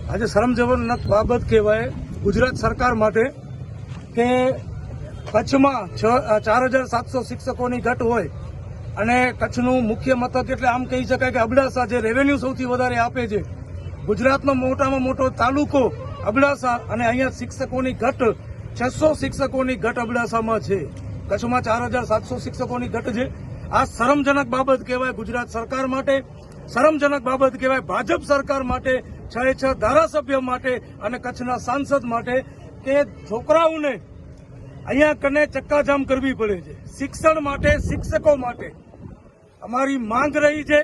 આજે શરમજનક બાબત કહેવાય ગુજરાત સરકાર માટે કે કચ્છમાં 4700 શિક્ષકોની ઘટ હોય અને કચ્છનું મુખ્ય મથક એટલે આમ કહી શકાય કે અબડાસા જે રેવન્યુ સૌથી વધારે આપે છે, ગુજરાતનો મોટામાં મોટો તાલુકો અબડાસા, અને અહીંયા શિક્ષકોની ઘટ 600 શિક્ષકોની ઘટ અબડાસામાં છે. કચ્છમાં 4700 શિક્ષકોની ઘટ છે. આ શરમજનક બાબત કહેવાય ગુજરાત સરકાર માટે, શરમજનક બાબત કહેવાય ભાજપ સરકાર માટે, 6 ધારાસભ્ય માટે અને કચ્છના સાંસદ માટે કે છોકરાઓને અહીંયા કને ચક્કાજામ કરવી પડે છે. શિક્ષણ માટે, શિક્ષકો માટે અમારી માંગ રહી છે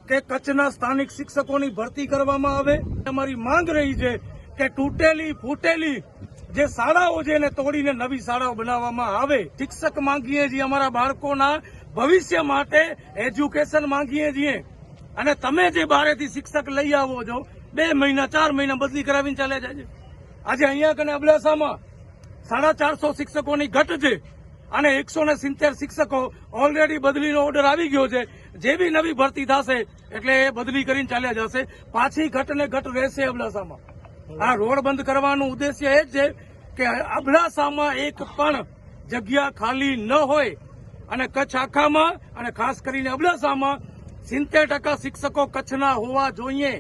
કે કચ્છના સ્થાનિક શિક્ષકોની ભરતી કરવામાં આવે. અમારી માંગ રહી છે કે તૂટેલી ફૂટેલી જે શાળાઓ છે એને તોડીને નવી શાળાઓ બનાવવામાં આવે. શિક્ષક માંગીએ છીએ, અમારા બાળકોના ભવિષ્ય માટે એજ્યુકેશન માંગીએ છીએ. અને તમે જે બહારેથી શિક્ષક લઈ આવો છો, 2 મહિના 4 મહિના બદલી કરાવીને ચાલ્યા જાય છે. આજે અહીંયા કને અબડાસામાં 450 શિક્ષકોની ઘટ છે અને 170 શિક્ષકો ઓલરેડી બદલીનો ઓર્ડર આવી ગયો છે. જે બી નવી ભરતી થશે એટલે એ બદલી કરીને ચાલ્યા જશે. પાછી ઘટ ને ઘટ રહેશે અબડાસામાં. આ રોડ બંધ કરવાનો ઉદ્દેશ્ય એ જ છે કે અબડાસામાં એક પણ જગ્યા ખાલી ન હોય અને કચ્છ આખામાં અને ખાસ કરીને અબડાસામાં 70% શિક્ષકો કચ્છના હોવા જોઈએ.